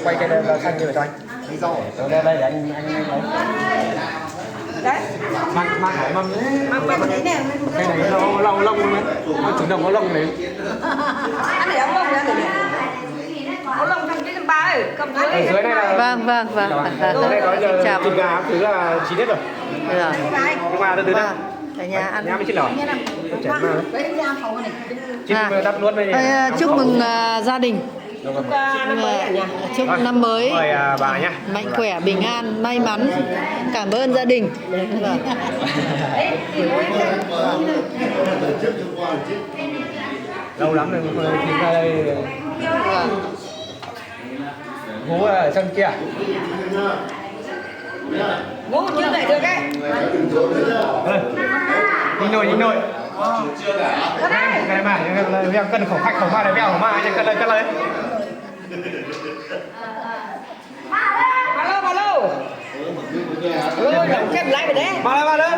quay cái rau xanh như vậy cho anh. Đây đây anh lấy. Đấy. Mang hải mâm đấy. Mang cái này Cái này lông lông đấy. Nó chủ động có lông đấy. anh để ống lông ra để ống lông trong cái ba ơi, cầm dưới. Ở dưới này là Vâng. Dưới này có Xin chào. thịt gà thứ là chín hết rồi. Rồi. Nhưng mà từ đây. Cả nhà ăn. Nhà mới chín lò. Chén mà. Đấy nhà phòng này. Chín đắp luôn đây. Chúc mừng gia đình. Chúc năm mới Mời bà nhá. mạnh khỏe, bình an, may mắn. Cảm ơn gia đình. Vâng. Lâu lắm rồi mới tìm ra đây. Vâng. Hú ở sân kia. Ngủ chưa dậy được ấy. Nhìn nồi. Cái này mà em cân khẩu khách khẩu ba này béo khẩu ba anh cân lên. Alo. Alo, đóng kép lại về đấy. Ba lên.